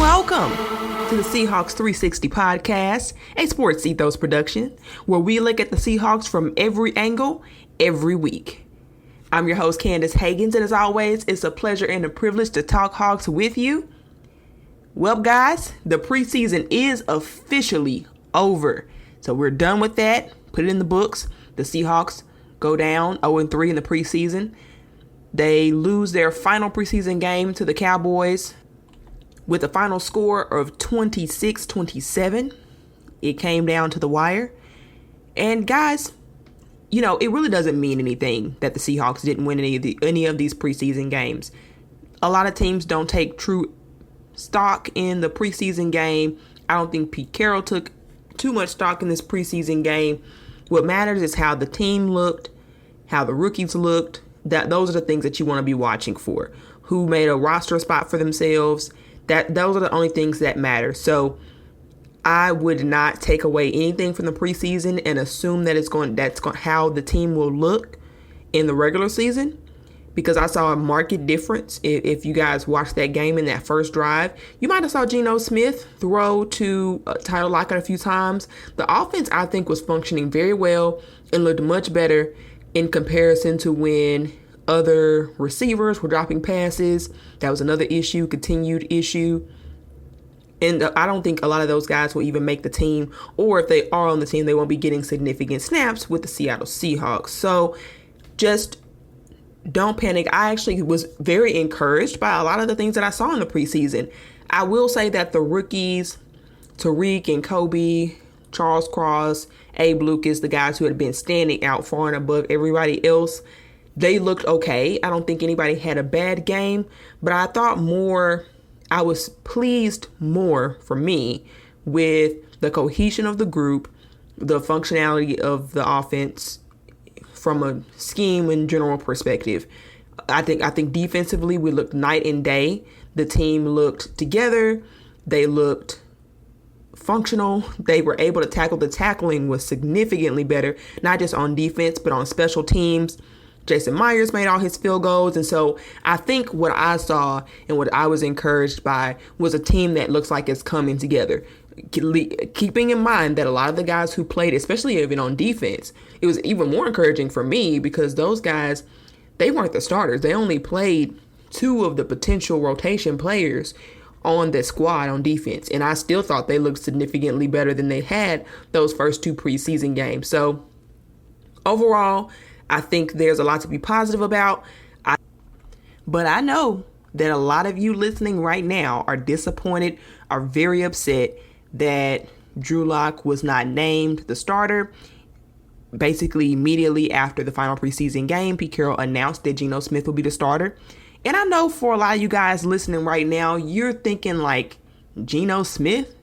Welcome to the Seahawks360 podcast, a sports ethos production, where we look at the Seahawks from every angle, every week. I'm your host, Candace Higgins, and as always, it's a pleasure and a privilege to talk Hawks with you. Well, guys, the preseason is officially over. So we're done with that. Put it in the books. The Seahawks go down 0-3 in the preseason. They lose their final preseason game to the Cowboys with a final score of 26-27. It came down to the wire. And guys, you know, it really doesn't mean anything that the Seahawks didn't win any of these preseason games. A lot of teams don't take true stock in the preseason game. I don't think Pete Caroll took too much stock in this preseason game. What matters is how the team looked, how the rookies looked. Those are the things that you want to be watching for. Who made a roster spot for themselves. Those are the only things that matter. So I would not take away anything from the preseason and assume that that's how the team will look in the regular season, because I saw a marked difference. If you guys watched that game in that first drive, you might have saw Geno Smith throw to Tyler Lockett a few times. The offense, I think, was functioning very well and looked much better in comparison to when other receivers were dropping passes. That was another continued issue. And I don't think a lot of those guys will even make the team, or if they are on the team, they won't be getting significant snaps with the Seattle Seahawks. So just don't panic. I actually was very encouraged by a lot of the things that I saw in the preseason. I will say that the rookies, Tariq and Kobe, Charles Cross, Abe Lucas, the guys who had been standing out far and above everybody else, they looked okay. I don't think anybody had a bad game, but I was pleased more for me with the cohesion of the group, the functionality of the offense from a scheme and general perspective. I think defensively we looked night and day. The team looked together. They looked functional. They were able to tackle. The tackling was significantly better, not just on defense, but on special teams. Jason Myers made all his field goals. And so I think what I saw and what I was encouraged by was a team that looks like it's coming together. Keeping in mind that a lot of the guys who played, especially even on defense, it was even more encouraging for me because those guys, they weren't the starters. They only played two of the potential rotation players on the squad on defense. And I still thought they looked significantly better than they had those first two preseason games. So overall, I think there's a lot to be positive about. But I know that a lot of you listening right now are disappointed, are very upset that Drew Lock was not named the starter. Basically, immediately after the final preseason game, Pete Caroll announced that Geno Smith will be the starter. And I know for a lot of you guys listening right now, you're thinking like, Geno Smith?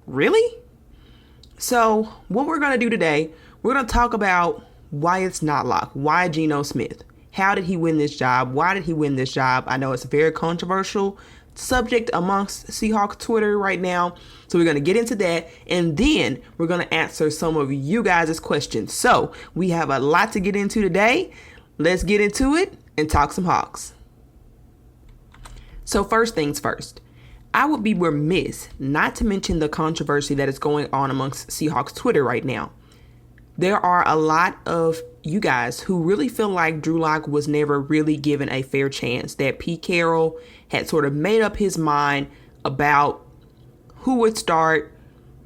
Really? So what we're going to do today, we're going to talk about why it's not Lock. Why Geno Smith? How did he win this job? Why did he win this job? I know it's a very controversial subject amongst Seahawks Twitter right now. So we're going to get into that. And then we're going to answer some of you guys' questions. So we have a lot to get into today. Let's get into it and talk some Hawks. So first things first, I would be remiss not to mention the controversy that is going on amongst Seahawks Twitter right now. There are a lot of you guys who really feel like Drew Lock was never really given a fair chance, that Pete Caroll had sort of made up his mind about who would start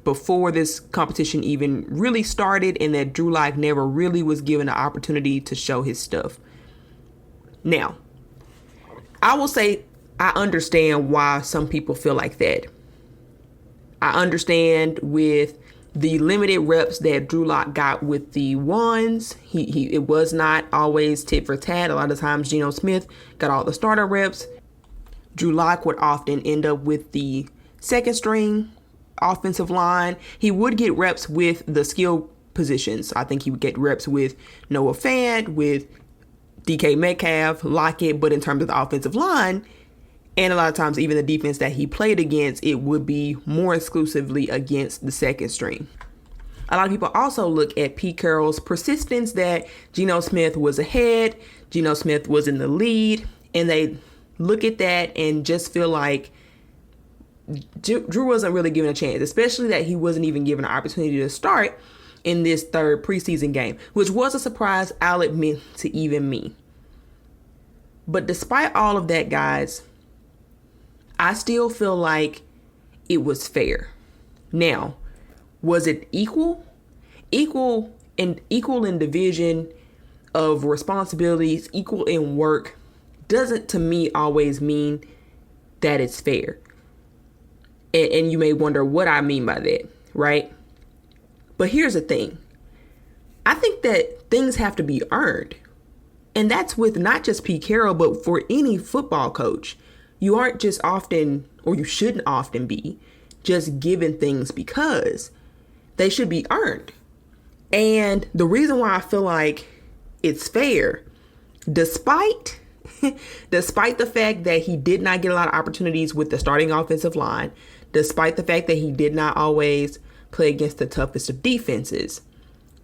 before this competition even really started, and that Drew Lock never really was given an opportunity to show his stuff. Now, I will say I understand why some people feel like that. I understand with the limited reps that Drew Lock got with the ones, it was not always tit for tat. A lot of times Geno Smith got all the starter reps. Drew Lock would often end up with the second string offensive line. He would get reps with the skill positions. I think he would get reps with Noah Fant, with DK Metcalf, Lockett, but in terms of the offensive line, and a lot of times even the defense that he played against, it would be more exclusively against the second string. A lot of people also look at Pete Caroll's persistence that Geno Smith was ahead, Geno Smith was in the lead, and they look at that and just feel like Drew wasn't really given a chance, especially that he wasn't even given an opportunity to start in this third preseason game, which was a surprise, I'll admit, to even me. But despite all of that, guys, I still feel like it was fair. Now, was it equal? Equal in division of responsibilities, equal in work, doesn't to me always mean that it's fair. And you may wonder what I mean by that, right? But here's the thing. I think that things have to be earned. And that's with not just Pete Caroll, but for any football coach. You aren't just often, or you shouldn't often be, just given things because they should be earned. And the reason why I feel like it's fair, despite the fact that he did not get a lot of opportunities with the starting offensive line, despite the fact that he did not always play against the toughest of defenses,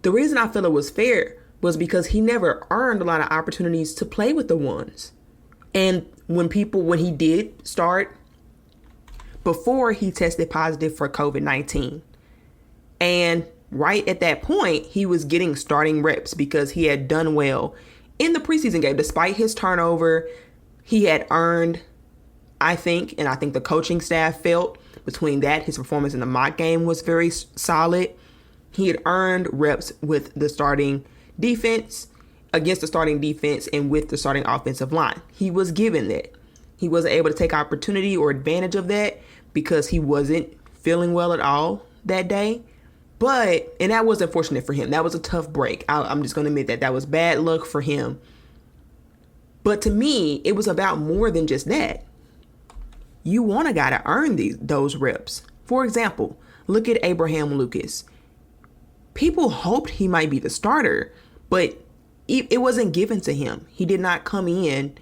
the reason I feel it was fair was because he never earned a lot of opportunities to play with the ones. And when he did start, before he tested positive for COVID-19, and right at that point, he was getting starting reps because he had done well in the preseason game. Despite his turnover, he had earned, I think the coaching staff felt between that, his performance in the mock game was very solid. He had earned reps with the starting defense, against the starting defense, and with the starting offensive line. He was given that. He wasn't able to take opportunity or advantage of that because he wasn't feeling well at all that day. And that was unfortunate for him. That was a tough break. I'm just going to admit that was bad luck for him. But to me, it was about more than just that. You want a guy to earn those reps. For example, look at Abraham Lucas. People hoped he might be the starter, but it wasn't given to him. He did not come in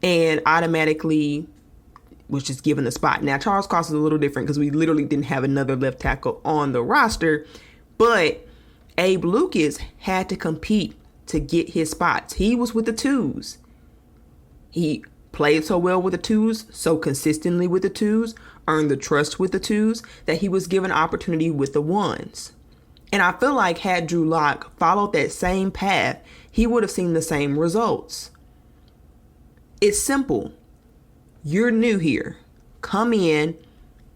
and automatically was just given the spot. Now, Charles Cross is a little different because we literally didn't have another left tackle on the roster, but Abe Lucas had to compete to get his spots. He was with the twos. He played so well with the twos, so consistently with the twos, earned the trust with the twos, that he was given opportunity with the ones. And I feel like had Drew Lock followed that same path, he would have seen the same results. It's simple. You're new here. Come in,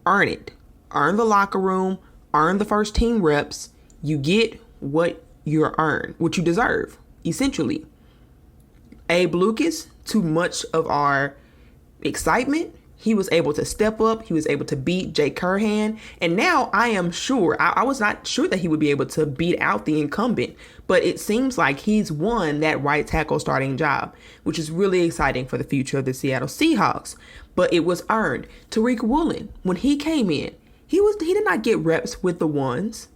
earn it. Earn the locker room, earn the first team reps. You get what you deserve, essentially. Abe Lucas, too much of our excitement, he was able to step up. He was able to beat Jake Curhan. And now I am sure, I was not sure that he would be able to beat out the incumbent, but it seems like he's won that right tackle starting job, which is really exciting for the future of the Seattle Seahawks. But it was earned. Tariq Woolen, when he came in, he did not get reps with the ones.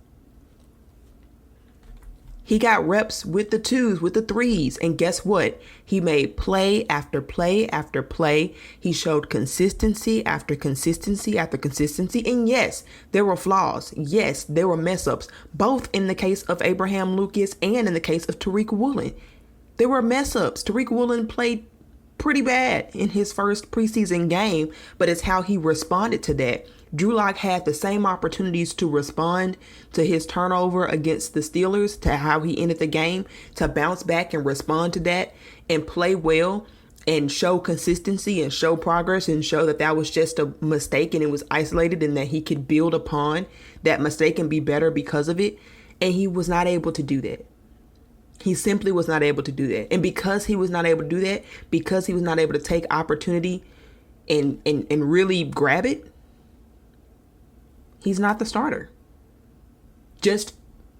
He got reps with the twos, with the threes. And guess what? He made play after play after play. He showed consistency after consistency after consistency. And yes, there were flaws. Yes, there were mess ups, both in the case of Abraham Lucas and in the case of Tariq Woolen. There were mess ups. Tariq Woolen played pretty bad in his first preseason game, but it's how he responded to that. Drew Lock had the same opportunities to respond to his turnover against the Steelers, to how he ended the game, to bounce back and respond to that and play well and show consistency and show progress and show that that was just a mistake and it was isolated and that he could build upon that mistake and be better because of it. And he was not able to do that. He simply was not able to do that. And because he was not able to do that, because he was not able to take opportunity and really grab it, he's not the starter. Just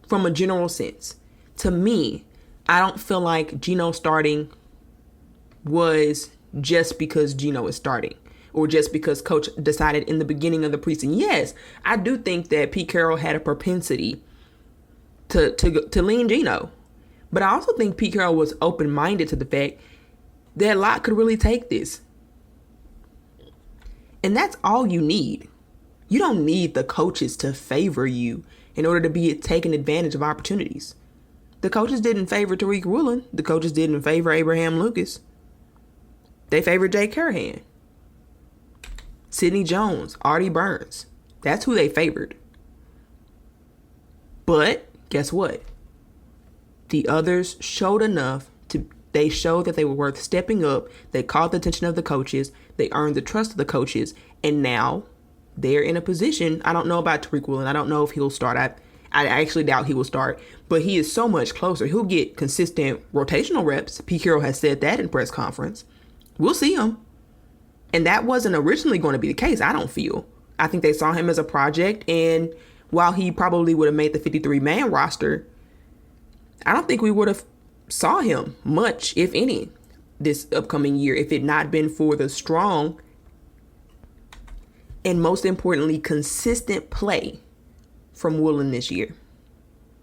from a general sense. To me, I don't feel like Geno starting was just because Geno is starting or just because coach decided in the beginning of the preseason. Yes, I do think that Pete Caroll had a propensity to lean Geno. But I also think Pete Caroll was open-minded to the fact that Locke could really take this. And that's all you need. You don't need the coaches to favor you in order to be taking advantage of opportunities. The coaches didn't favor Tariq Woolen. The coaches didn't favor Abraham Lucas. They favored Jake Curhan. Sidney Jones, Artie Burns. That's who they favored. But guess what? The others showed enough they showed that they were worth stepping up. They caught the attention of the coaches. They earned the trust of the coaches. And now they're in a position. I don't know about Tariq Woolen. I don't know if he'll start. I actually doubt he will start. But he is so much closer. He'll get consistent rotational reps. Pete Caroll has said that in press conference. We'll see him. And that wasn't originally going to be the case, I don't feel. I think they saw him as a project. And while he probably would have made the 53-man roster, I don't think we would have saw him much, if any, this upcoming year if it not been for the strong and most importantly consistent play from Woolen this year.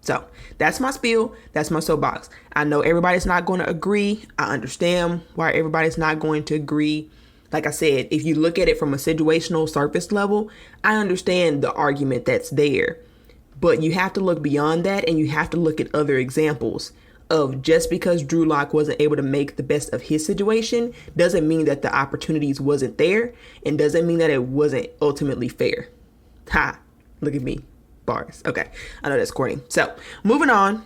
So that's my spiel. That's my soapbox. I know everybody's not going to agree. I understand why everybody's not going to agree. Like I said, if you look at it from a situational surface level, I understand the argument that's there. But you have to look beyond that, and you have to look at other examples of just because Drew Lock wasn't able to make the best of his situation doesn't mean that the opportunities wasn't there, and doesn't mean that it wasn't ultimately fair. Ha, look at me. Bars. Okay, I know that's corny. So moving on.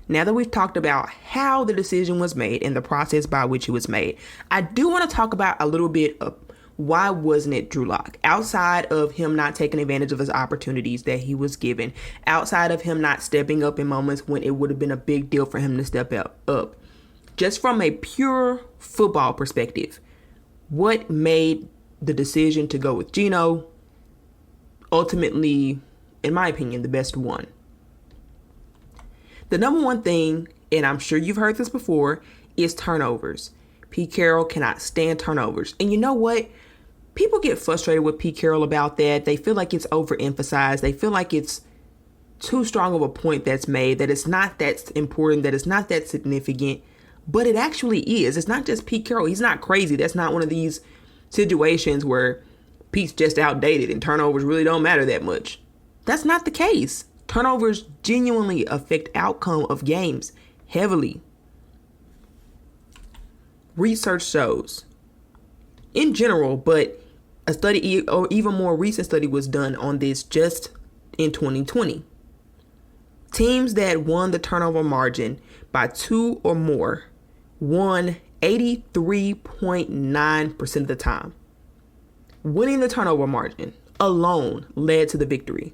Now that we've talked about how the decision was made and the process by which it was made, I do want to talk about a little bit of why wasn't it Drew Lock? Outside of him not taking advantage of his opportunities that he was given, outside of him not stepping up in moments when it would have been a big deal for him to step up, just from a pure football perspective, what made the decision to go with Geno ultimately, in my opinion, the best one? The number one thing, and I'm sure you've heard this before, is turnovers. Pete Caroll cannot stand turnovers. And you know what? People get frustrated with Pete Caroll about that. They feel like it's overemphasized. They feel like it's too strong of a point that's made, that it's not that important, that it's not that significant. But it actually is. It's not just Pete Caroll. He's not crazy. That's not one of these situations where Pete's just outdated and turnovers really don't matter that much. That's not the case. Turnovers genuinely affect outcome of games heavily. Research shows, in general, but a study, or even more recent study, was done on this just in 2020. Teams that won the turnover margin by 2 or more won 83.9% of the time. Winning the turnover margin alone led to the victory.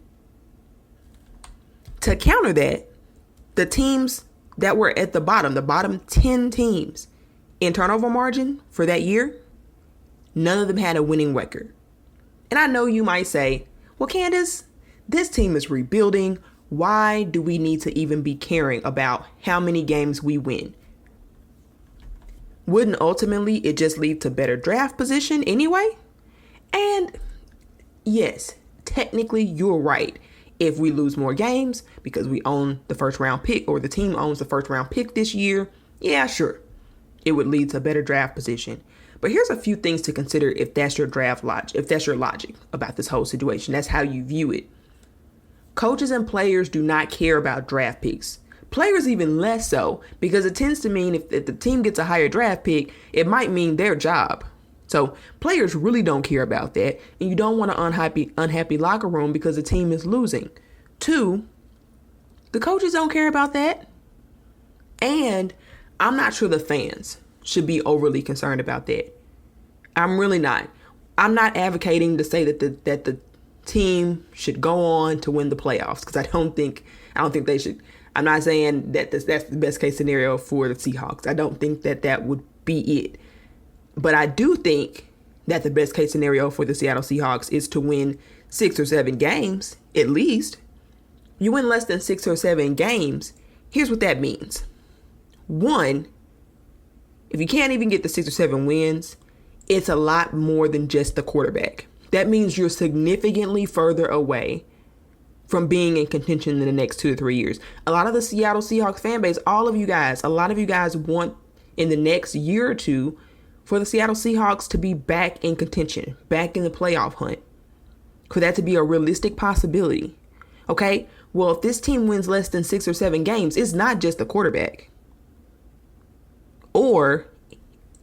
To counter that, the teams that were at the bottom 10 teams in turnover margin for that year, none of them had a winning record. And I know you might say, well, Candace, this team is rebuilding. Why do we need to even be caring about how many games we win? Wouldn't ultimately it just lead to better draft position anyway? And yes, technically you're right. If we lose more games because we own the first round pick, or the team owns the first round pick this year, yeah, sure, it would lead to a better draft position. But here's a few things to consider if that's your logic about this whole situation. That's how you view it. Coaches and players do not care about draft picks. Players even less so, because it tends to mean if the team gets a higher draft pick, it might mean their job. So players really don't care about that, and you don't want an unhappy locker room because the team is losing. 2, the coaches don't care about that. And I'm not sure the fans should be overly concerned about that. I'm really not. I'm not advocating to say that the team should go on to win the playoffs, because I don't think they should. I'm not saying that that's the best case scenario for the Seahawks. I don't think that would be it. But I do think that the best case scenario for the Seattle Seahawks is to win 6 or 7 games, at least. You win less than 6 or 7 games, here's what that means. 1, if you can't even get the 6 or 7 wins, it's a lot more than just the quarterback. That means you're significantly further away from being in contention in the next 2 to 3 years. A lot of the Seattle Seahawks fan base, a lot of you guys want in the next year or two for the Seattle Seahawks to be back in contention, back in the playoff hunt. For that to be a realistic possibility. Okay? Well, if this team wins less than 6 or 7 games, it's not just the quarterback. Or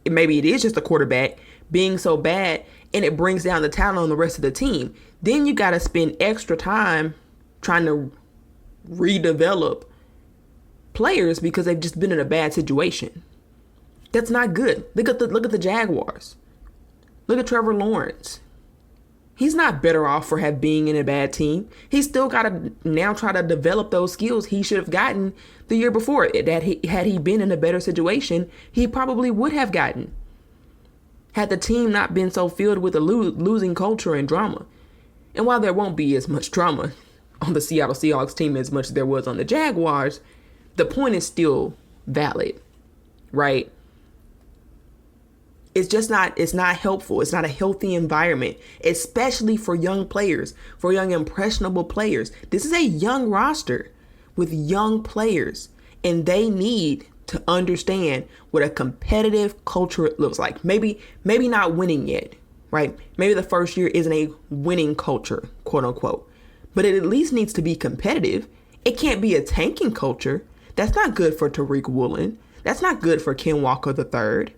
maybe it is just the quarterback being so bad and it brings down the talent on the rest of the team. Then you got to spend extra time trying to redevelop players because they've just been in a bad situation. That's not good. Look at the Jaguars. Look at Trevor Lawrence. He's not better off for being in a bad team. He's still got to now try to develop those skills he should have gotten the year before. Had he been in a better situation, he probably would have gotten. Had the team not been so filled with a losing culture and drama. And while there won't be as much drama on the Seattle Seahawks team as much as there was on the Jaguars, the point is still valid, right? It's not helpful. It's not a healthy environment, especially for young players, for young impressionable players. This is a young roster with young players, and they need to understand what a competitive culture looks like. Maybe not winning yet, right? Maybe the first year isn't a winning culture, quote unquote, but it at least needs to be competitive. It can't be a tanking culture. That's not good for Tariq Woolen. That's not good for Ken Walker III.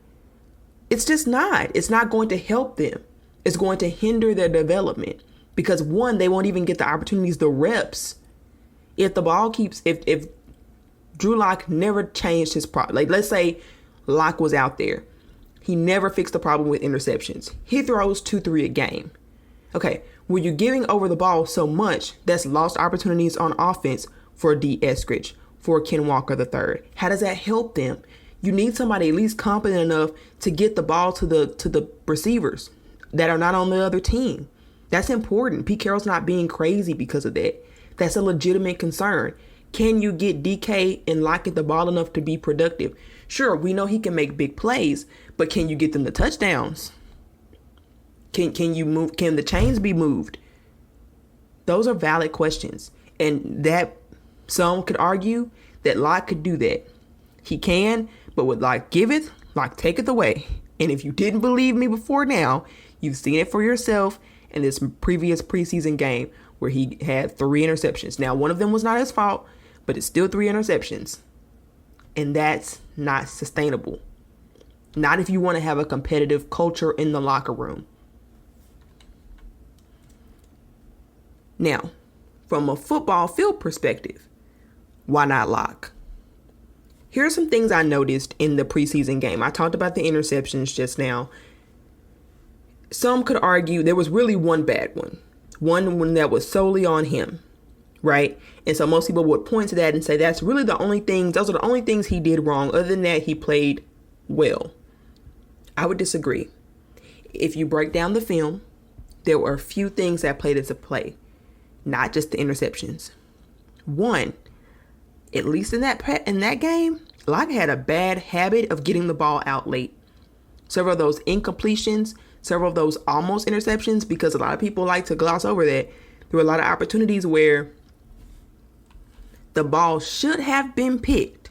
It's just not. It's not going to help them. It's going to hinder their development because, one, they won't even get the opportunities, the reps. If the ball if Drew Lock never changed his problem, like let's say Lock was out there, he never fixed the problem with interceptions. He throws 2-3 a game. Okay, when you're giving over the ball so much, that's lost opportunities on offense for D. Eskridge, for Ken Walker III. How does that help them? You need somebody at least competent enough to get the ball to the receivers that are not on the other team. That's important. Pete Carroll's not being crazy because of that. That's a legitimate concern. Can you get DK and Lock at the ball enough to be productive? Sure, we know he can make big plays, but can you get them to touchdowns? Can the chains be moved? Those are valid questions. And that some could argue that Lock could do that. He can, but with Lock giveth, Lock taketh away. And if you didn't believe me before now, you've seen it for yourself in this previous preseason game where he had 3 interceptions. Now, one of them was not his fault, but it's still 3 interceptions. And that's not sustainable. Not if you want to have a competitive culture in the locker room. Now, from a football field perspective, why not Lock? Here are some things I noticed in the preseason game. I talked about the interceptions just now. Some could argue there was really one bad one. One that was solely on him, right? And so most people would point to that and say those are the only things he did wrong. Other than that, he played well. I would disagree. If you break down the film, there were a few things that played into play, not just the interceptions. One, at least in that game, Lock had a bad habit of getting the ball out late. Several of those incompletions, several of those almost interceptions, because a lot of people like to gloss over that. There were a lot of opportunities where the ball should have been picked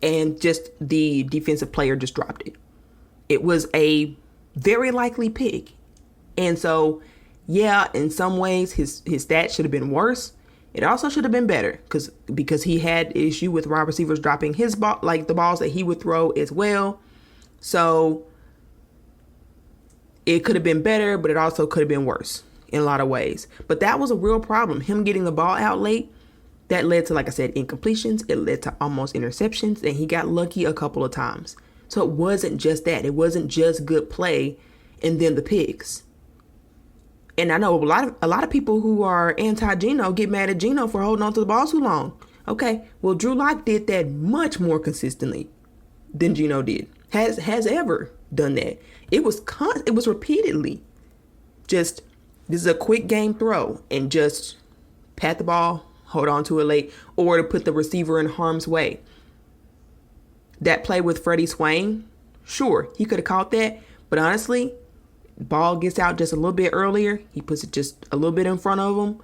and just the defensive player just dropped it. It was a very likely pick. And so, yeah, in some ways his stats should have been worse. It also should have been better because he had issue with wide receivers dropping his ball, like the balls that he would throw as well. So it could have been better, but it also could have been worse in a lot of ways. But that was a real problem. Him getting the ball out late, that led to, like I said, incompletions. It led to almost interceptions, and he got lucky a couple of times. So it wasn't just that. It wasn't just good play and then the picks. And I know a lot of people who are anti-Geno get mad at Geno for holding on to the ball too long. Okay, well, Drew Lock did that much more consistently than Geno did. Has ever done that. It was repeatedly just, this is a quick game throw and just pat the ball, hold on to it late, or to put the receiver in harm's way. That play with Freddie Swain, sure, he could have caught that, but honestly, ball gets out just a little bit earlier. He puts it just a little bit in front of him,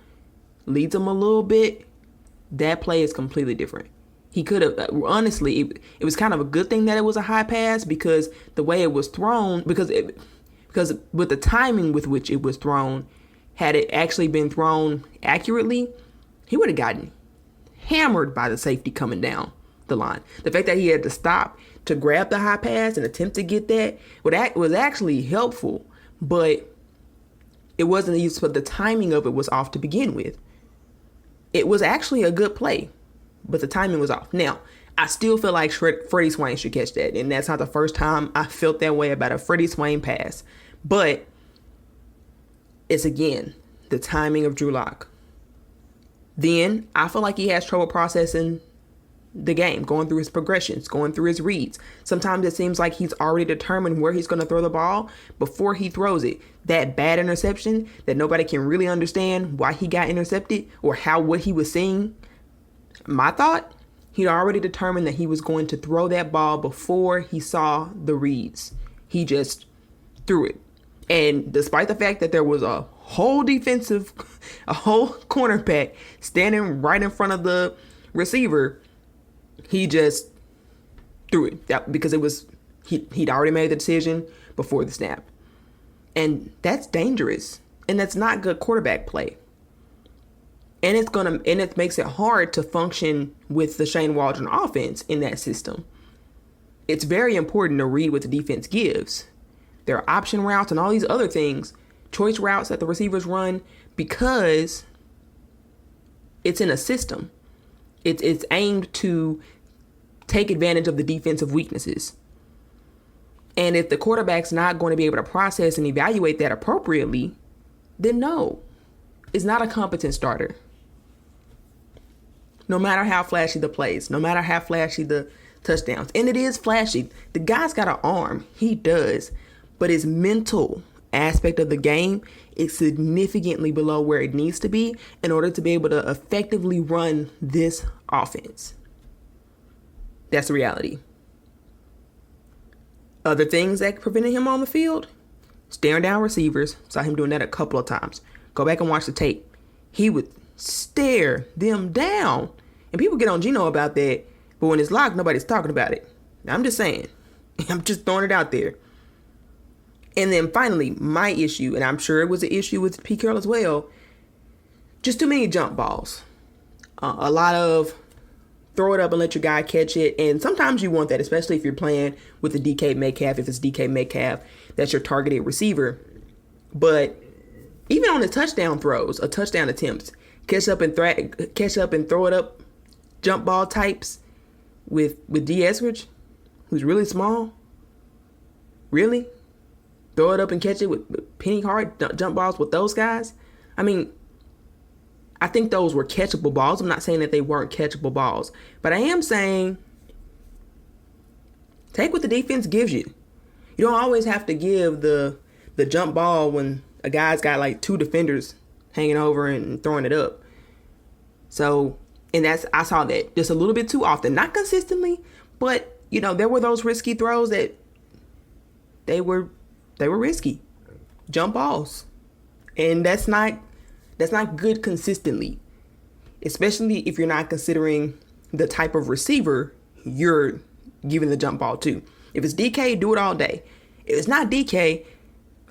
leads him a little bit. That play is completely different. He could have, honestly, it was kind of a good thing that it was a high pass because the way it was thrown, because with the timing with which it was thrown, had it actually been thrown accurately, he would have gotten hammered by the safety coming down the line. The fact that he had to stop to grab the high pass and attempt to get that was actually helpful. but it wasn't easy, but the timing of it was off to begin with. It was actually a good play, but the timing was off. Now, I still feel like Freddie Swain should catch that, and that's not the first time I felt that way about a Freddie Swain pass. But it's, again, the timing of Drew Lock. Then I feel like he has trouble processing the game, going through his progressions, going through his reads. Sometimes it seems like he's already determined where he's going to throw the ball before he throws it. That bad interception that nobody can really understand why he got intercepted or what he was seeing. My thought, he'd already determined that he was going to throw that ball before he saw the reads. He just threw it. And despite the fact that there was a whole cornerback standing right in front of the receiver, he just threw it because he'd already made the decision before the snap. And that's dangerous. And that's not good quarterback play. And it makes it hard to function with the Shane Waldron offense in that system. It's very important to read what the defense gives. There are option routes and all these other things, choice routes that the receivers run, because it's in a system. It's aimed to take advantage of the defensive weaknesses. And if the quarterback's not going to be able to process and evaluate that appropriately, then no, it's not a competent starter. No matter how flashy the plays, no matter how flashy the touchdowns. And it is flashy. The guy's got an arm. He does. But his mental aspect of the game is significantly below where it needs to be in order to be able to effectively run this offense. That's the reality. Other things that prevented him on the field, staring down receivers. Saw him doing that a couple of times. Go back and watch the tape. He would stare them down. And people get on Geno about that, but when it's locked, nobody's talking about it. I'm just saying. I'm just throwing it out there. And then finally, my issue, and I'm sure it was an issue with Pete Caroll as well, just too many jump balls. A lot of throw it up and let your guy catch it. And sometimes you want that, especially if you're playing with a DK Metcalf. If it's DK Metcalf, that's your targeted receiver. But even on the touchdown throws, or touchdown attempts, catch up and throw it up jump ball types with D. Eskridge, who's really small. Really? Throw it up and catch it with penny hard jump balls with those guys? I mean, I think those were catchable balls. I'm not saying that they weren't catchable balls. But I am saying take what the defense gives you. You don't always have to give the jump ball when a guy's got like two defenders hanging over and throwing it up. So, and I saw that just a little bit too often. Not consistently, but, there were those risky throws that they were risky. Jump balls. And that's not good consistently. Especially if you're not considering the type of receiver you're giving the jump ball to. If it's DK, do it all day. If it's not DK,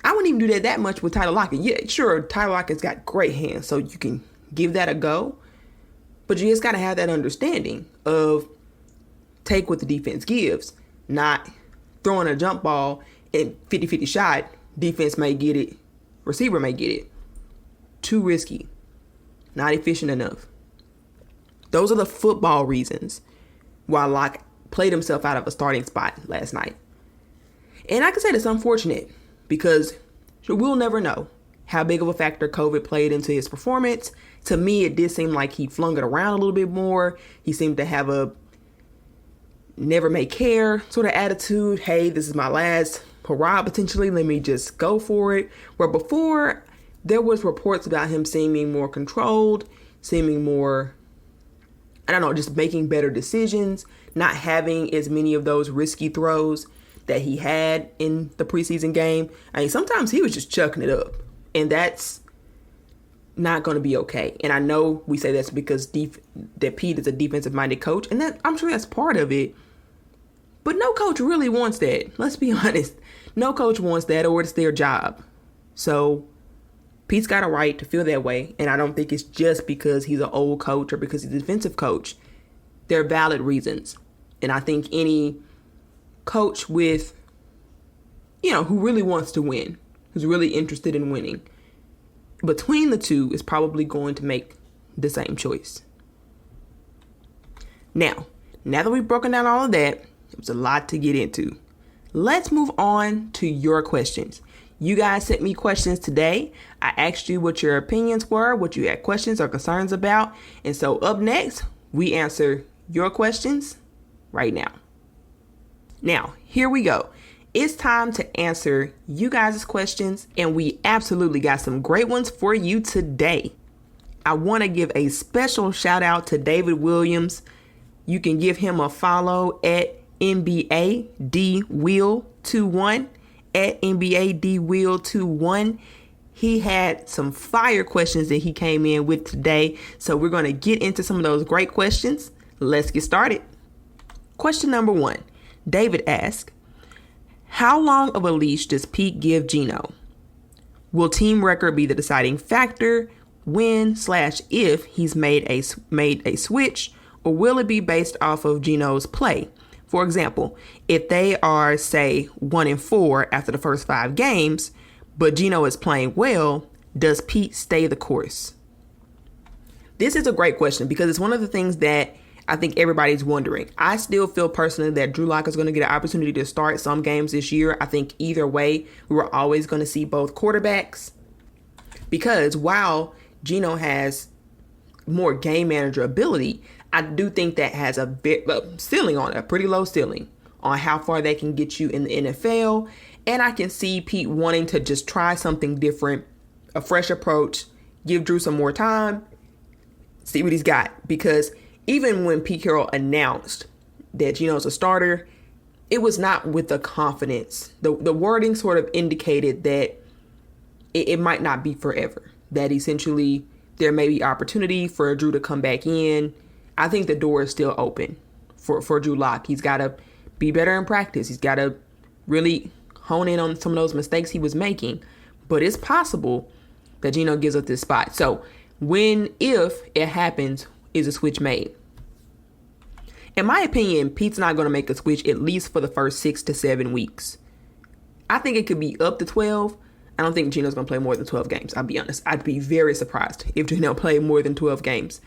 I wouldn't even do that much with Tyler Lockett. Yeah, sure, Tyler Lockett's got great hands, so you can give that a go. But you just got to have that understanding of take what the defense gives, not throwing a jump ball and 50-50 shot. Defense may get it, receiver may get it. Too risky, not efficient enough. Those are the football reasons why Locke played himself out of a starting spot last night. And I can say that's unfortunate because we'll never know how big of a factor COVID played into his performance. To me, it did seem like he flung it around a little bit more. He seemed to have a never may care sort of attitude. Hey, this is my last hurrah potentially. Let me just go for it. Where before, there was reports about him seeming more controlled, seeming more, just making better decisions, not having as many of those risky throws that he had in the preseason game. I mean, sometimes he was just chucking it up, and that's not going to be okay. And I know we say that's because that Pete is a defensive-minded coach, and that I'm sure that's part of it. But no coach really wants that. Let's be honest. No coach wants that, or it's their job. So Pete's got a right to feel that way, and I don't think it's just because he's an old coach or because he's a defensive coach. There are valid reasons. And I think any coach with, who really wants to win, who's really interested in winning. Between the two is probably going to make the same choice. Now that we've broken down all of that, it was a lot to get into. Let's move on to your questions. You guys sent me questions today. I asked you what your opinions were, what you had questions or concerns about. And so up next, we answer your questions right now. Now, here we go. It's time to answer you guys' questions, and we absolutely got some great ones for you today. I want to give a special shout out to David Williams. You can give him a follow at NBADWheel21, at NBADWheel21. He had some fire questions that he came in with today, so we're going to get into some of those great questions. Let's get started. Question number 1. David asked, how long of a leash does Pete give Geno? Will team record be the deciding factor when/if he's made a switch, or will it be based off of Geno's play? For example, if they are, say, 1-4 after the first 5 games, but Geno is playing well, does Pete stay the course? This is a great question because it's one of the things that I think everybody's wondering. I still feel personally that Drew Lock is going to get an opportunity to start some games this year. I think either way, we were always going to see both quarterbacks, because while Geno has more game manager ability, I do think that has a ceiling on it, a pretty low ceiling on how far they can get you in the NFL. And I can see Pete wanting to just try something different, a fresh approach, give Drew some more time, see what he's got. Because even when Pete Caroll announced that Geno's a starter, it was not with the confidence. The wording sort of indicated that it might not be forever, that essentially there may be opportunity for Drew to come back in. I think the door is still open for Drew Lock. He's got to be better in practice. He's got to really hone in on some of those mistakes he was making. But it's possible that Geno gives up this spot. So if it happens, is a switch made? In my opinion, Pete's not going to make a switch at least for the first 6 to 7 weeks. I think it could be up to 12. I don't think Geno's going to play more than 12 games. I'll be honest. I'd be very surprised if Geno played more than 12 games.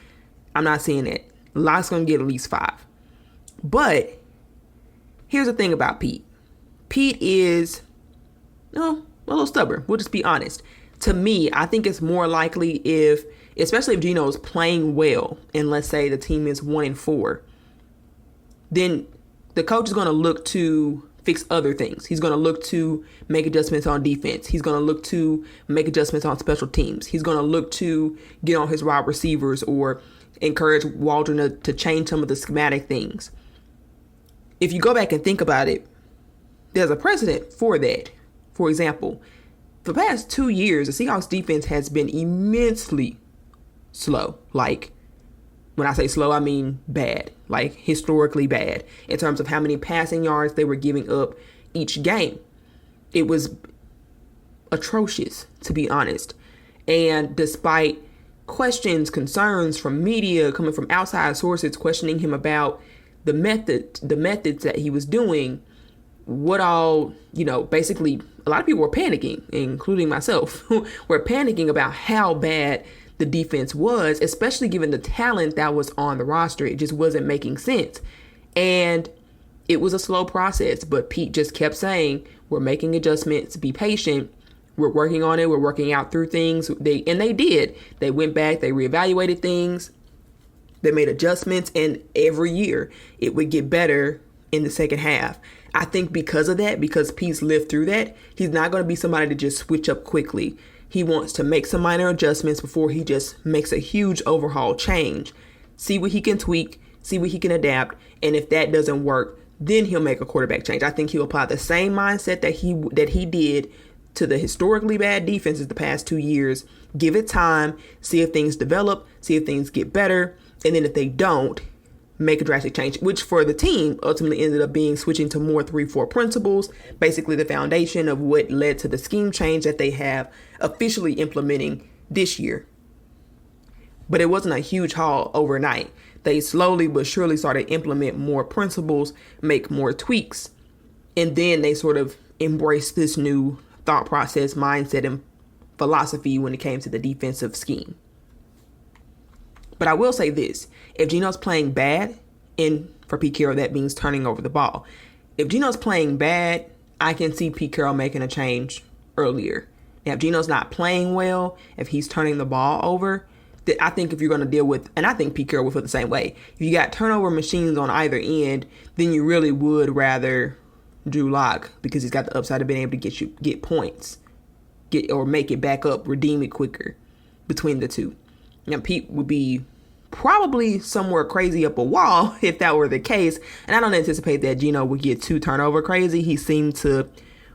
I'm not seeing it. Lock's going to get at least 5. But here's the thing about Pete. Pete is a little stubborn. We'll just be honest. To me, I think it's more likely especially if Geno's playing well, and let's say the team is 1-4, then the coach is going to look to fix other things. He's going to look to make adjustments on defense. He's going to look to make adjustments on special teams. He's going to look to get on his wide receivers or encourage Waldron to change some of the schematic things. If you go back and think about it, there's a precedent for that. For example, for the past 2 years, the Seahawks defense has been immensely slow. Like, when I say slow, I mean bad, like historically bad in terms of how many passing yards they were giving up each game. It was atrocious, to be honest. And despite questions, concerns from media coming from outside sources questioning him about the methods that he was doing, basically a lot of people were panicking, including myself, were panicking about how bad the defense was, especially given the talent that was on the roster. It just wasn't making sense. And it was a slow process, but Pete just kept saying, we're making adjustments, be patient. We're working on it. We're working out through things. They did. They went back, they reevaluated things. They made adjustments, and every year it would get better in the second half. I think because of that, because Pete's lived through that, he's not going to be somebody to just switch up quickly. He wants to make some minor adjustments before he just makes a huge overhaul change. See what he can tweak, see what he can adapt, and if that doesn't work, then he'll make a quarterback change. I think he'll apply the same mindset that he did to the historically bad defenses the past 2 years. Give it time, see if things develop, see if things get better, and then if they don't, make a drastic change, which for the team ultimately ended up being switching to more 3-4 principles, basically the foundation of what led to the scheme change that they have officially implementing this year. But it wasn't a huge haul overnight. They slowly but surely started to implement more principles, make more tweaks, and then they sort of embraced this new thought process, mindset, and philosophy when it came to the defensive scheme. But I will say this. If Geno's playing bad, and for Pete Caroll, that means turning over the ball. If Geno's playing bad, I can see Pete Caroll making a change earlier. Now, if Geno's not playing well, if he's turning the ball over, then I think if you're going to deal with, and I think Pete Caroll will feel the same way, if you got turnover machines on either end, then you really would rather Drew Lock, because he's got the upside of being able to get points, or make it back up, redeem it quicker between the two. Now, Pete would be probably somewhere crazy up a wall if that were the case. And I don't anticipate that Geno would get too turnover crazy. He seemed to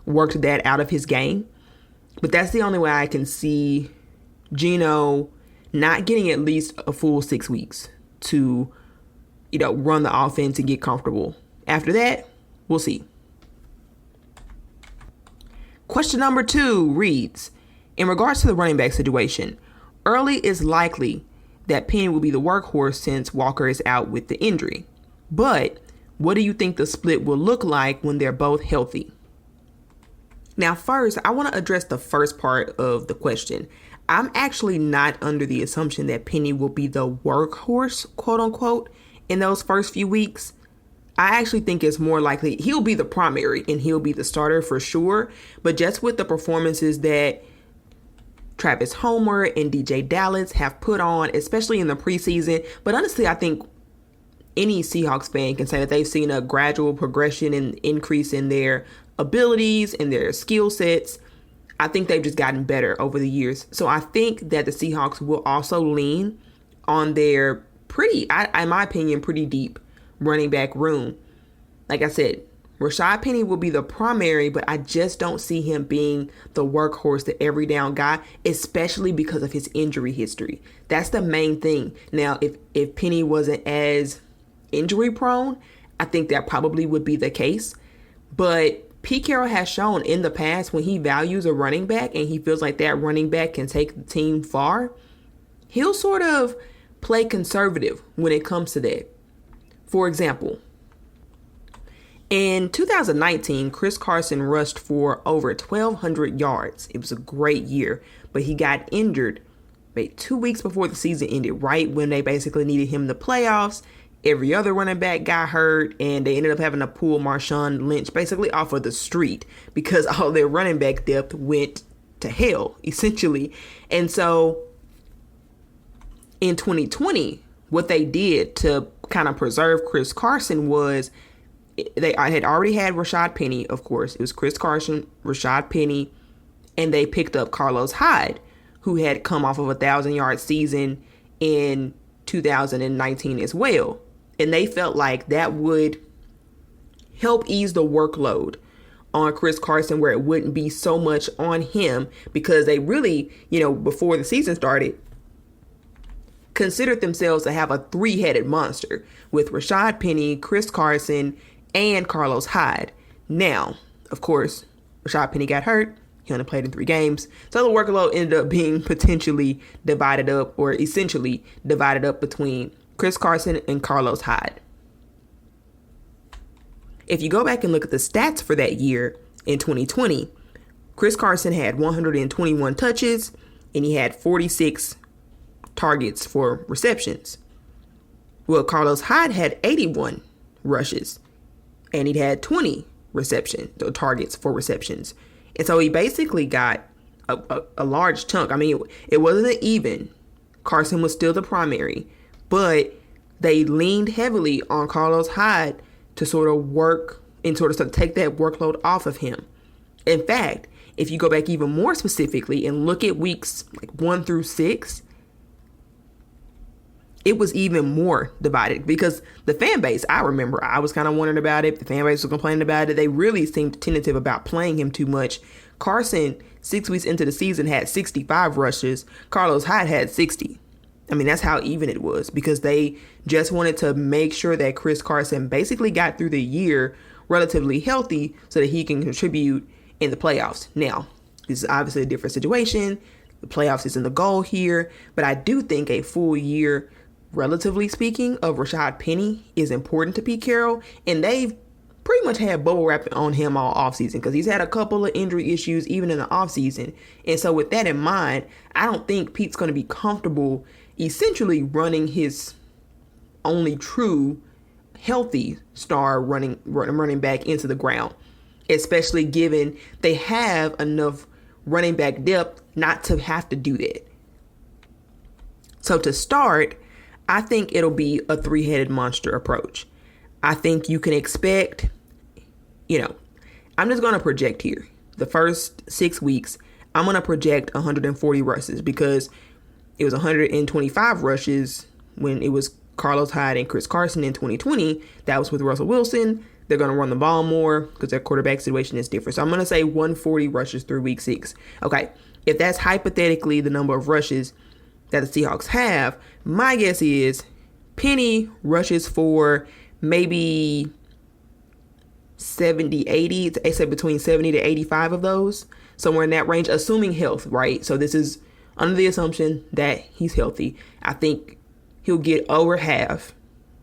work that out of his game. But that's the only way I can see Geno not getting at least a full 6 weeks to, run the offense and get comfortable. After that, we'll see. Question number 2 reads, in regards to the running back situation, early is likely that Penny will be the workhorse since Walker is out with the injury. But what do you think the split will look like when they're both healthy? Now, first, I want to address the first part of the question. I'm actually not under the assumption that Penny will be the workhorse, quote unquote, in those first few weeks. I actually think it's more likely he'll be the primary and he'll be the starter for sure. But just with the performances that Travis Homer and DJ Dallas have put on, especially in the preseason. But honestly, I think any Seahawks fan can say that they've seen a gradual progression and increase in their abilities and their skill sets. I think they've just gotten better over the years. So I think that the Seahawks will also lean on their in my opinion, pretty deep running back room. Like I said, Rashad Penny will be the primary, but I just don't see him being the workhorse, the every down guy, especially because of his injury history. That's the main thing. Now, if Penny wasn't as injury prone, I think that probably would be the case. But Pete Caroll has shown in the past when he values a running back and he feels like that running back can take the team far, he'll sort of play conservative when it comes to that. For example, in 2019, Chris Carson rushed for over 1,200 yards. It was a great year, but he got injured maybe 2 weeks before the season ended, right when they basically needed him in the playoffs. Every other running back got hurt, and they ended up having to pull Marshawn Lynch basically off of the street because all their running back depth went to hell, essentially. And so in 2020, what they did to kind of preserve Chris Carson was I had already had Rashad Penny, of course. It was Chris Carson, Rashad Penny, and they picked up Carlos Hyde, who had come off of a 1,000-yard season in 2019 as well. And they felt like that would help ease the workload on Chris Carson, where it wouldn't be so much on him, because they really, before the season started, considered themselves to have a 3-headed monster with Rashad Penny, Chris Carson, and Carlos Hyde. Now, of course, Rashad Penny got hurt. He only played in 3 games. So the workload ended up being potentially divided up, or essentially divided up between Chris Carson and Carlos Hyde. If you go back and look at the stats for that year in 2020, Chris Carson had 121 touches and he had 46 targets for receptions. Well, Carlos Hyde had 81 rushes and he'd had 20 targets for receptions. And so he basically got a large chunk. I mean, it wasn't even. Carson was still the primary, but they leaned heavily on Carlos Hyde to sort of work and sort of take that workload off of him. In fact, if you go back even more specifically and look at weeks 1 through 6, it was even more divided, because the fan base, I remember, I was kind of wondering about it. The fan base was complaining about it. They really seemed tentative about playing him too much. Carson, 6 weeks into the season, had 65 rushes. Carlos Hyde had 60. I mean, that's how even it was, because they just wanted to make sure that Chris Carson basically got through the year relatively healthy so that he can contribute in the playoffs. Now, this is obviously a different situation. The playoffs isn't the goal here, but I do think a full year, relatively speaking, of Rashad Penny is important to Pete Caroll, and they've pretty much had bubble wrap on him all offseason because he's had a couple of injury issues even in the offseason. And so with that in mind, I don't think Pete's going to be comfortable essentially running his only true healthy star running back into the ground, especially given they have enough running back depth not to have to do that. So to start, I think it'll be a three-headed monster approach. I think you can expect, I'm just going to project here. The first 6 weeks, I'm going to project 140 rushes because it was 125 rushes when it was Carlos Hyde and Chris Carson in 2020. That was with Russell Wilson. They're going to run the ball more because their quarterback situation is different. So I'm going to say 140 rushes through week 6. Okay, if that's hypothetically the number of rushes that the Seahawks have, my guess is Penny rushes for maybe 70, 80. I say between 70 to 85 of those, somewhere in that range, assuming health, right? So this is under the assumption that he's healthy. I think he'll get over half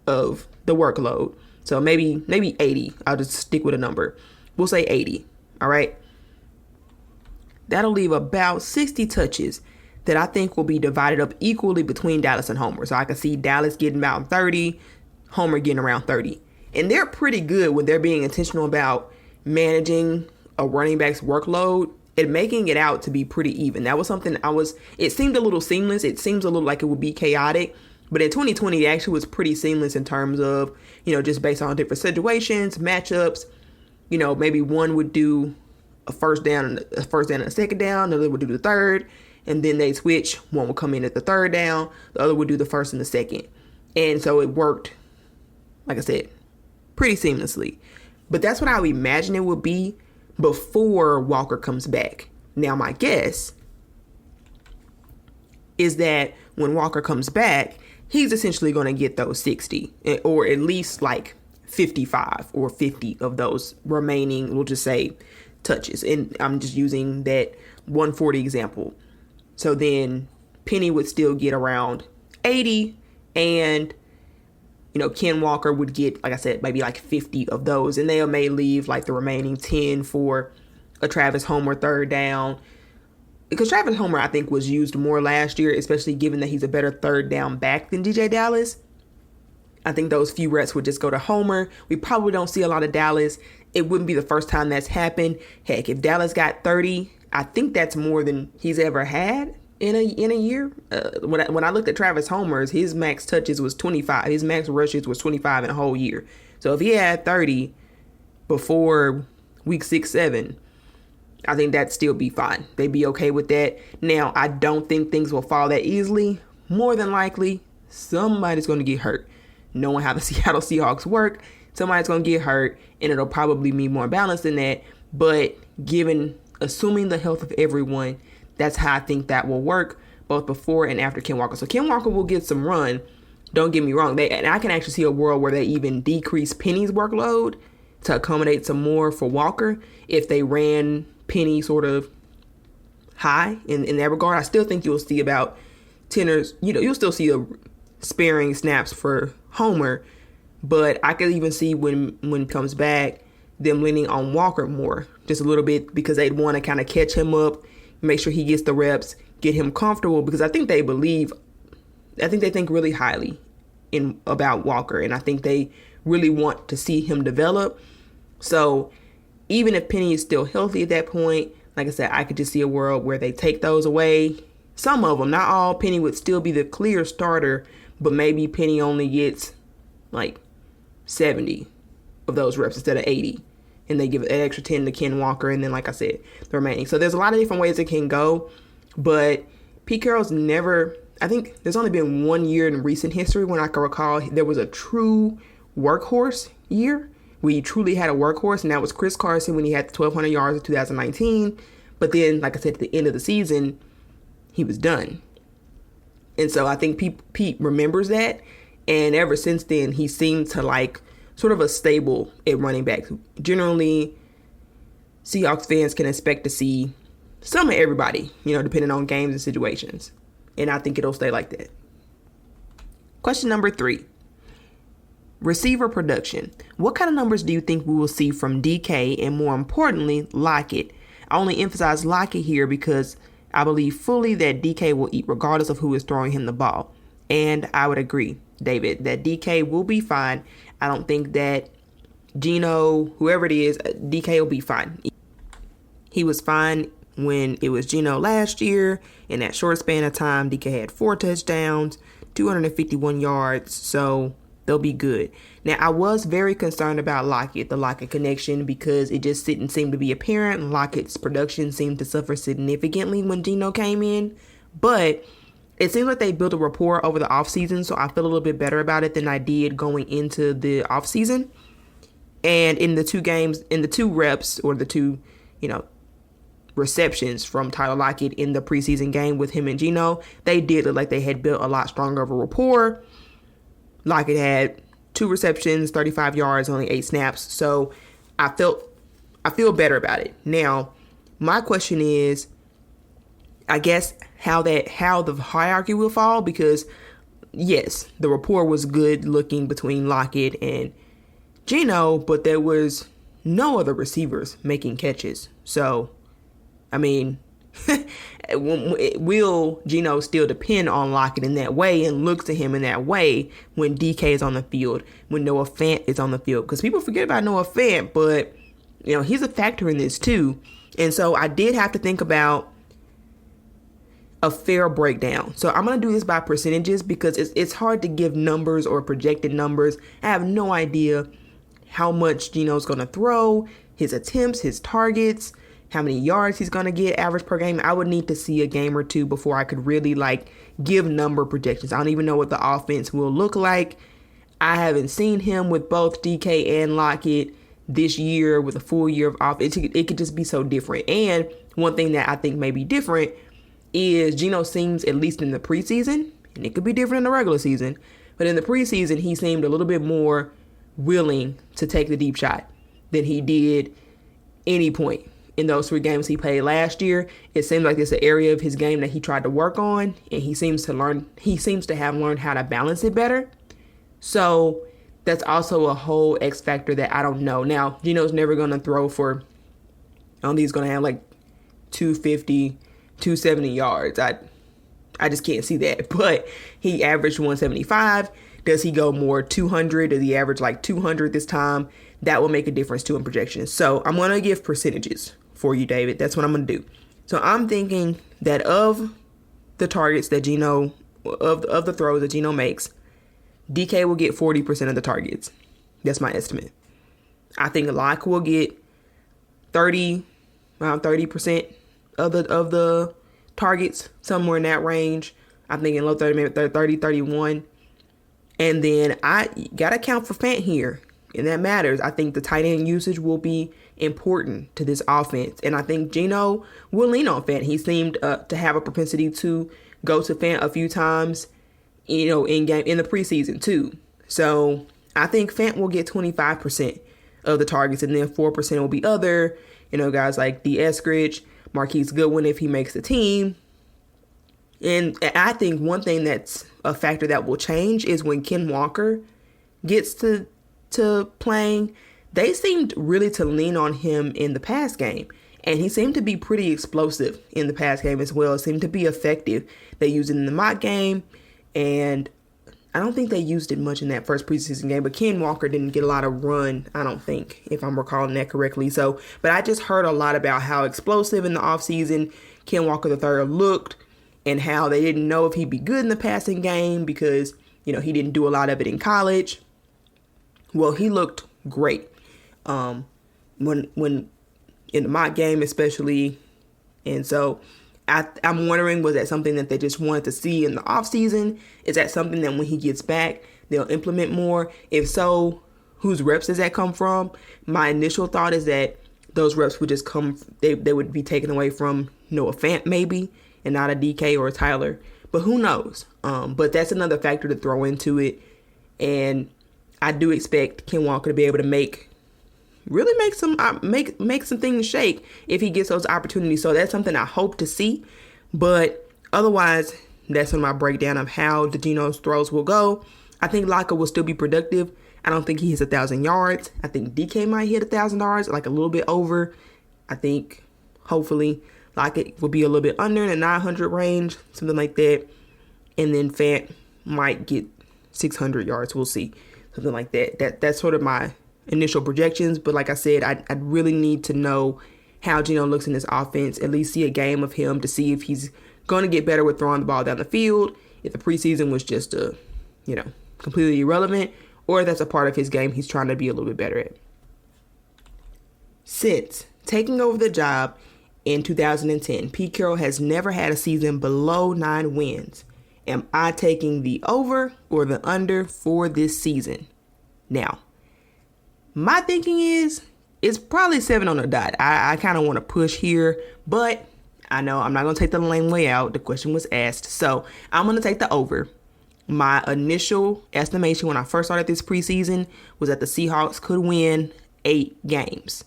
of the workload. So maybe 80. I'll just stick with a number. We'll say 80. All right. That'll leave about 60 touches that I think will be divided up equally between Dallas and Homer. So I can see Dallas getting about 30, Homer getting around 30. And they're pretty good when they're being intentional about managing a running back's workload and making it out to be pretty even. That was something it seemed a little seamless. It seems a little like it would be chaotic. But in 2020, it actually was pretty seamless in terms of, just based on different situations, matchups. Maybe one would do a first down and a second down. Another would do the third. And then they switch. One would come in at the third down. The other would do the first and the second. And so it worked, like I said, pretty seamlessly. But that's what I would imagine it would be before Walker comes back. Now, my guess is that when Walker comes back, he's essentially going to get those 60 or at least like 55 or 50 of those remaining, we'll just say, touches. And I'm just using that 140 example. So then Penny would still get around 80 and, Ken Walker would get, like I said, maybe like 50 of those. And they may leave like the remaining 10 for a Travis Homer third down. Because Travis Homer, I think, was used more last year, especially given that he's a better third down back than DJ Dallas. I think those few reps would just go to Homer. We probably don't see a lot of Dallas. It wouldn't be the first time that's happened. Heck, if Dallas got 30, I think that's more than he's ever had in a year. When I looked at Travis Homer's, his max touches was 25. His max rushes was 25 in a whole year. So if he had 30 before week 6, 7, I think that'd still be fine. They'd be okay with that. Now, I don't think things will fall that easily. More than likely, somebody's going to get hurt. Knowing how the Seattle Seahawks work, somebody's going to get hurt, and it'll probably be more balanced than that. But assuming the health of everyone, that's how I think that will work, both before and after Ken Walker. So Ken Walker will get some run. Don't get me wrong. And I can actually see a world where they even decrease Penny's workload to accommodate some more for Walker if they ran Penny sort of high in that regard. I still think you'll see about 10 or, you'll still see a sparing snaps for Homer, but I could even see when it comes back, them leaning on Walker more, just a little bit, because they'd want to kind of catch him up, make sure he gets the reps, get him comfortable, because I think they think really highly about Walker, and I think they really want to see him develop. So even if Penny is still healthy at that point, like I said, I could just see a world where they take those away. Some of them, not all. Penny would still be the clear starter, but maybe Penny only gets like 70 of those reps instead of 80. And they give an extra 10 to Ken Walker, and then, like I said, the remaining. So there's a lot of different ways it can go, but Pete Carroll's I think there's only been 1 year in recent history when I can recall there was a true workhorse year. We truly had a workhorse, and that was Chris Carson when he had the 1,200 yards in 2019. But then, like I said, at the end of the season, he was done. And so I think Pete remembers that. And ever since then, he seemed to like sort of a stable at running back. Generally, Seahawks fans can expect to see some of everybody, depending on games and situations. And I think it'll stay like that. Question number 3. Receiver production. What kind of numbers do you think we will see from DK and, more importantly, Lockett? I only emphasize Lockett here because I believe fully that DK will eat regardless of who is throwing him the ball. And I would agree, David, that DK will be fine. I don't think that Geno, whoever it is, DK will be fine. He was fine when it was Geno last year. In that short span of time, DK had 4 touchdowns, 251 yards, so they'll be good. Now, I was very concerned about Lockett, the Lockett connection, because it just didn't seem to be apparent. Lockett's production seemed to suffer significantly when Geno came in, but it seems like they built a rapport over the offseason, so I feel a little bit better about it than I did going into the offseason. And in the 2 games, in the 2 reps, or the 2, receptions from Tyler Lockett in the preseason game with him and Geno, they did look like they had built a lot stronger of a rapport. Lockett had 2 receptions, 35 yards, only 8 snaps. So I feel better about it. Now, my question is, I guess how the hierarchy will fall, because yes, the rapport was good looking between Lockett and Geno, but there was no other receivers making catches. So, I mean, will Geno still depend on Lockett in that way and look to him in that way when DK is on the field, when Noah Fant is on the field? Because people forget about Noah Fant, but, he's a factor in this too. And so I did have to think about a fair breakdown. So I'm going to do this by percentages because it's hard to give numbers or projected numbers. I have no idea how much Geno's going to throw, his attempts, his targets, how many yards he's going to get average per game. I would need to see a game or 2 before I could really give number projections. I don't even know what the offense will look like. I haven't seen him with both DK and Lockett this year with a full year of offense. It could just be so different. And one thing that I think may be different is Geno seems, at least in the preseason, and it could be different in the regular season, but in the preseason, he seemed a little bit more willing to take the deep shot than he did any point in those 3 games he played last year. It seems like it's an area of his game that he tried to work on, and he seems to have learned how to balance it better. So that's also a whole X factor that I don't know. Now, Geno's never going to throw for, I don't think he's going to have 250, 270 yards. I just can't see that. But he averaged 175. Does he go more 200? Does he average 200 this time? That will make a difference too in projections. So I'm going to give percentages for you, David. That's what I'm going to do. So I'm thinking that of the targets that Geno, of the throws that Geno makes, DK will get 40% of the targets. That's my estimate. I think Lock will get around 30% of the targets, somewhere in that range. I'm thinking low 30, maybe 30, 31. And then I got to count for Fant here, and that matters. I think the tight end usage will be important to this offense, and I think Geno will lean on Fant. He seemed to have a propensity to go to Fant a few times, in the preseason too. So I think Fant will get 25% of the targets, and then 4% will be other, guys like D. Eskridge, Marquise Goodwin if he makes the team. And I think one thing that's a factor that will change is when Ken Walker gets to playing. They seemed really to lean on him in the pass game. And he seemed to be pretty explosive in the pass game as well. It seemed to be effective. They used it in the mock game. And I don't think they used it much in that first preseason game. But Ken Walker didn't get a lot of run, I don't think, if I'm recalling that correctly. But I just heard a lot about how explosive in the offseason Ken Walker III looked, and how they didn't know if he'd be good in the passing game because, he didn't do a lot of it in college. Well, he looked great. When in the mock game especially. And so I'm wondering, was that something that they just wanted to see in the offseason? Is that something that when he gets back, they'll implement more? If so, whose reps does that come from? My initial thought is that those reps would just they would be taken away from Noah Fant maybe, and not a DK or a Tyler. But who knows? But that's another factor to throw into it. And I do expect Ken Walker to be able to make some things shake if he gets those opportunities. So that's something I hope to see. But otherwise, that's on my breakdown of how the Geno's throws will go. I think Lockett will still be productive. I don't think he hits 1,000 yards. I think DK might hit 1,000 yards, like a little bit over. I think hopefully Lockett will be a little bit under in the 900 range, something like that. And then Fant might get 600 yards. We'll see, something like that. That's sort of my initial projections. But like I said, I really need to know how Geno looks in this offense, at least see a game of him to see if he's going to get better with throwing the ball down the field, if the preseason was just completely irrelevant, or that's a part of his game he's trying to be a little bit better at. Since taking over the job in 2010, Pete Caroll has never had a season below 9 wins. Am I taking the over or the under for this season? Now, my thinking is it's probably 7 on the dot. I kind of want to push here, but I know I'm not going to take the lame way out. The question was asked, so I'm going to take the over. My initial estimation when I first started this preseason was that the Seahawks could win 8 games.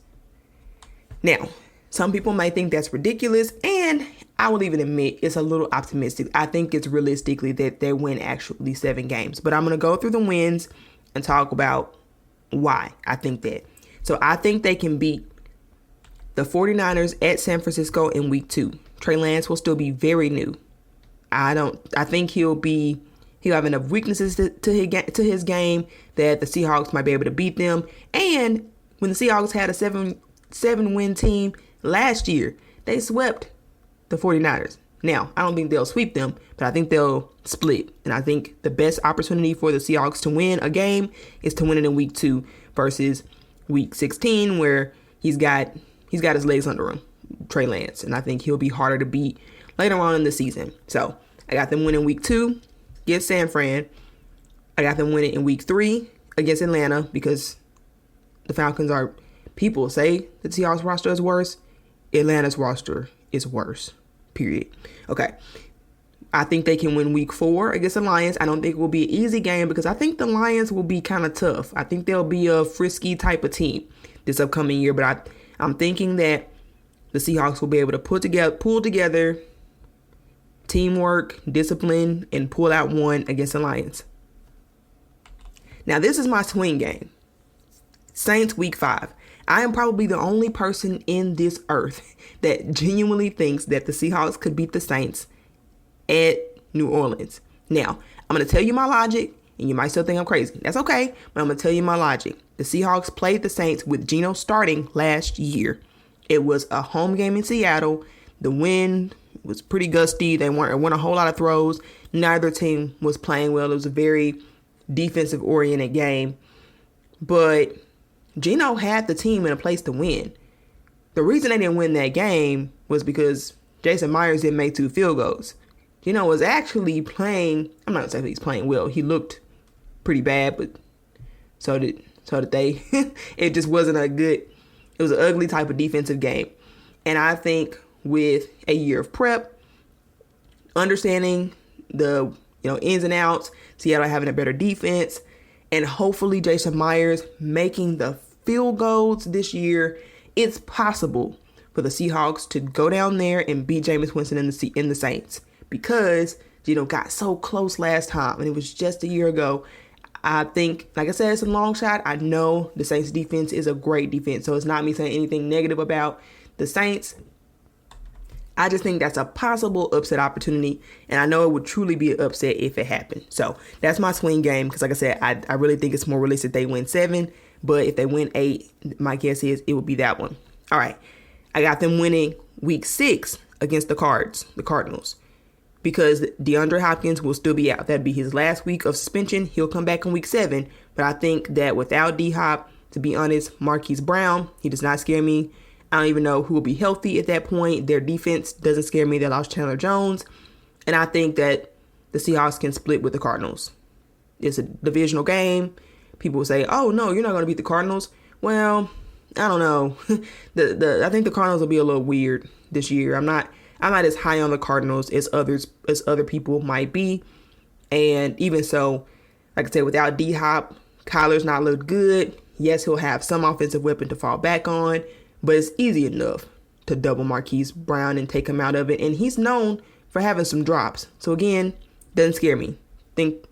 Now, some people might think that's ridiculous, and I will even admit it's a little optimistic. I think it's realistically that they win actually 7 games. But I'm going to go through the wins and talk about why I think that. So I think they can beat the 49ers at San Francisco in week 2. Trey Lance will still be very new. I think he'll have enough weaknesses to his game that the Seahawks might be able to beat them. And when the Seahawks had a 7-win team last year, they swept the 49ers. Now, I don't think they'll sweep them, but I think they'll split. And I think the best opportunity for the Seahawks to win a game is to win it in week 2 versus week 16, where he's got his legs under him, Trey Lance. And I think he'll be harder to beat later on in the season. So I got them winning week 2 against San Fran. I got them winning in week 3 against Atlanta because the Falcons are, people say the Seahawks roster is worse. Atlanta's roster is worse, period. Okay. I think they can win week 4 against the Lions. I don't think it will be an easy game because I think the Lions will be kind of tough. I think they'll be a frisky type of team this upcoming year, but I'm thinking that the Seahawks will be able to pull together teamwork, discipline, and pull out one against the Lions. Now, this is my swing game. Saints week 5. I am probably the only person in this earth that genuinely thinks that the Seahawks could beat the Saints at New Orleans. Now, I'm going to tell you my logic, and you might still think I'm crazy. That's okay, but I'm going to tell you my logic. The Seahawks played the Saints with Geno starting last year. It was a home game in Seattle. The wind was pretty gusty. They weren't a whole lot of throws. Neither team was playing well. It was a very defensive-oriented game. But Geno had the team in a place to win. The reason they didn't win that game was because Jason Myers didn't make 2 field goals. Geno was actually playing, I'm not going to say he's playing well. He looked pretty bad, but so did they. It just wasn't it was an ugly type of defensive game. And I think with a year of prep, understanding the ins and outs, Seattle having a better defense, and hopefully Jason Myers making the field goals this year, it's possible for the Seahawks to go down there and beat Jameis Winston in the Saints, because Geno got so close last time and it was just a year ago. I think, like I said, it's a long shot. I know the Saints defense is a great defense, so it's not me saying anything negative about the Saints. I just think that's a possible upset opportunity, and I know it would truly be an upset if it happened. So that's my swing game, because like I said, I really think it's more realistic they win 7, but if they win 8, my guess is it would be that one. All right, I got them winning week 6 against the Cardinals, because DeAndre Hopkins will still be out. That'd be his last week of suspension. He'll come back in week 7, but I think that without D-Hop, to be honest, Marquise Brown, he does not scare me. I don't even know who will be healthy at that point. Their defense doesn't scare me. They lost Chandler Jones. And I think that the Seahawks can split with the Cardinals. It's a divisional game. People will say, oh, no, you're not going to beat the Cardinals. Well, I don't know. I think the Cardinals will be a little weird this year. I'm not as high on the Cardinals as other people might be. And even so, like I said, without D-Hop, Kyler's not looked good. Yes, he'll have some offensive weapon to fall back on, but it's easy enough to double Marquise Brown and take him out of it. And he's known for having some drops. So again, doesn't scare me. Think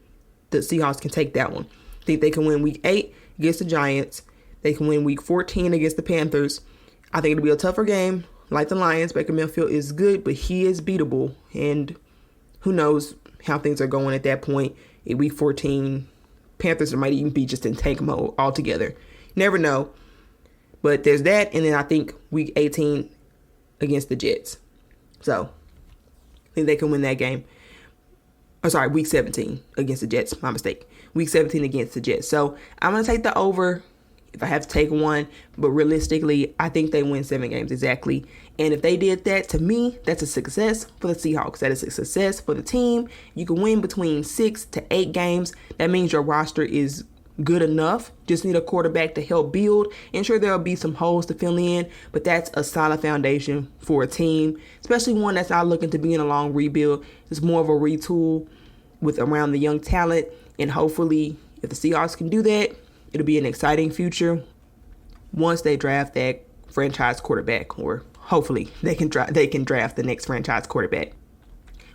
the Seahawks can take that one. think they can win week 8 against the Giants. They can win week 14 against the Panthers. I think it'll be a tougher game. Like the Lions, Baker Mayfield is good, but he is beatable. And who knows how things are going at that point. In week 14, Panthers might even be just in tank mode altogether. Never know. But there's that. And then I think week 18 against the Jets. So I think they can win that game. Week 17 against the Jets. My mistake. Week 17 against the Jets. So I'm going to take the over if I have to take one. But realistically, I think they win 7 games exactly. And if they did that, to me, that's a success for the Seahawks. That is a success for the team. You can win between 6 to 8 games. That means your roster is good enough. Just need a quarterback to help build. And sure, there'll be some holes to fill in, but that's a solid foundation for a team, especially one that's not looking to be in a long rebuild. It's more of a retool with around the young talent. And hopefully, if the Seahawks can do that, it'll be an exciting future once they draft that franchise quarterback, or hopefully they can draft the next franchise quarterback.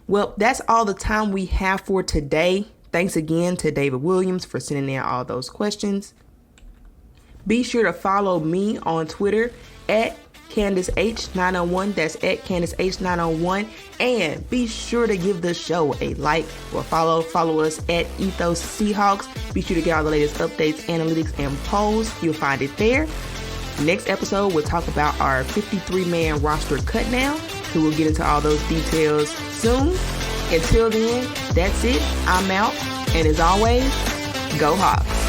Well, that's all the time we have for today. Thanks again to David Williams for sending in all those questions. Be sure to follow me on Twitter at CandaceH901. That's at CandaceH901. And be sure to give the show a like or follow. Follow us at Ethos Seahawks. Be sure to get all the latest updates, analytics, and polls. You'll find it there. Next episode, we'll talk about our 53-man roster cut now. So we'll get into all those details soon. Until then, that's it. I'm out. And as always, go Hawks.